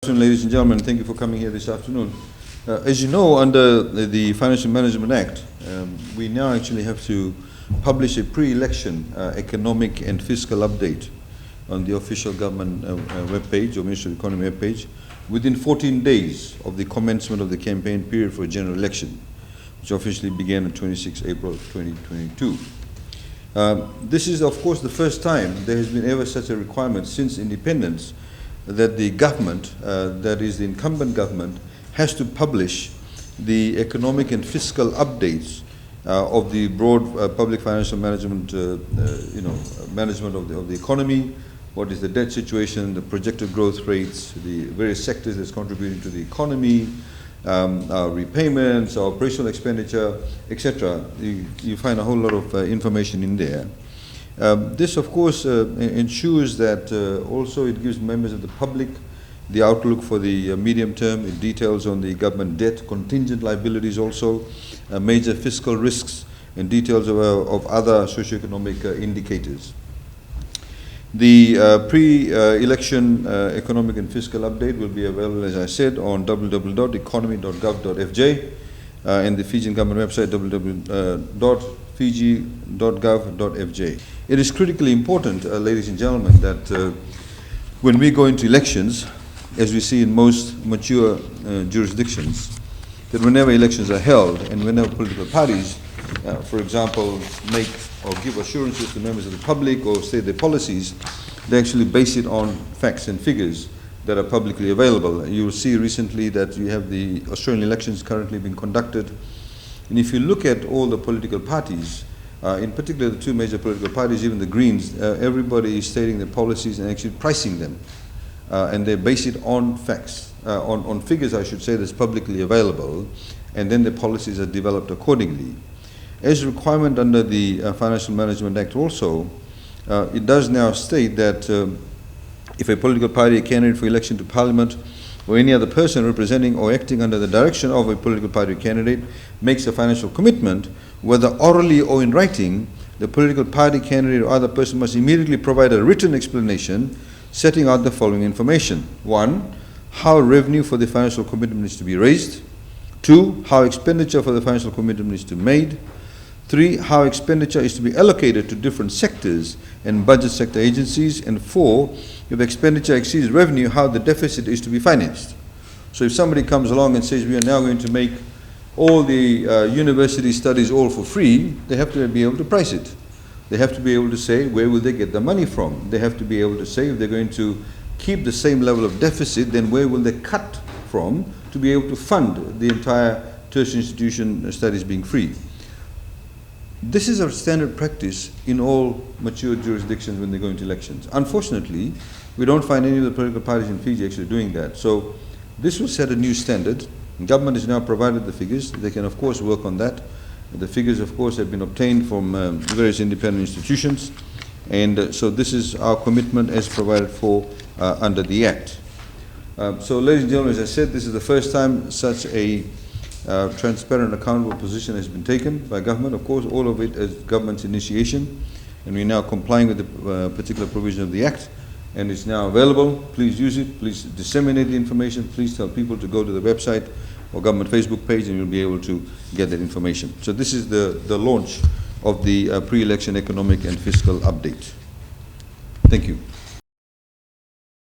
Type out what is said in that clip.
Ladies and gentlemen, thank you for coming here this afternoon. As you know, under the Financial Management Act, we now actually have to publish a pre-election economic and fiscal update on the official government webpage or Ministry of Economy webpage within 14 days of the commencement of the campaign period for a general election, which officially began on 26 April 2022. This is, of course, the first time there has been ever such a requirement since independence that the government, that is the incumbent government, has to publish the economic and fiscal updates of the broad public financial management, management of the economy. What is the debt situation, the projected growth rates, the various sectors that's contributing to the economy, our repayments, our operational expenditure, etc. You find a whole lot of information in there. This, of course, ensures that also it gives members of the public the outlook for the medium term. It details on the government debt, contingent liabilities also, major fiscal risks, and details of other socioeconomic indicators. The pre-election economic and fiscal update will be available, as I said, on www.economy.gov.fj and the Fijian government website www.fiji.gov.fj. It is critically important, ladies and gentlemen, that when we go into elections, as we see in most mature jurisdictions, that whenever elections are held and whenever political parties, for example, make or give assurances to members of the public or state their policies, they actually base it on facts and figures that are publicly available. You will see recently that you have the Australian elections currently being conducted. And if you look at all the political parties, in particular the two major political parties, even the Greens, everybody is stating their policies and actually pricing them. And they base it on facts, on figures, I should say, that's publicly available, and then the policies are developed accordingly. As a requirement under the Financial Management Act also, it does now state that if a political party, a candidate for election to Parliament, or any other person representing or acting under the direction of a political party or candidate makes a financial commitment, whether orally or in writing, the political party, candidate, or other person must immediately provide a written explanation setting out the following information. 1, how revenue for the financial commitment is to be raised. 2, how expenditure for the financial commitment is to be made. 3, how expenditure is to be allocated to different sectors and budget sector agencies. And 4, if expenditure exceeds revenue, how the deficit is to be financed. So if somebody comes along and says we are now going to make all the university studies all for free, they have to be able to price it. They have to be able to say where will they get the money from. They have to be able to say if they're going to keep the same level of deficit, then where will they cut from to be able to fund the entire tertiary institution studies being free. This is a standard practice in all mature jurisdictions when they go into elections. Unfortunately, we don't find any of the political parties in Fiji actually doing that. So this will set a new standard. The government has now provided the figures. They can, of course, work on that. The figures, of course, have been obtained from various independent institutions. And so this is our commitment as provided for under the Act. So, ladies and gentlemen, as I said, this is the first time such a transparent, accountable position has been taken by government. Of course, all of it is government's initiation, and we're now complying with the particular provision of the Act, and it's now available. Please use it. Please disseminate the information. Please tell people to go to the website or government Facebook page, and you'll be able to get that information. So this is the launch of the pre-election economic and fiscal update. Thank you.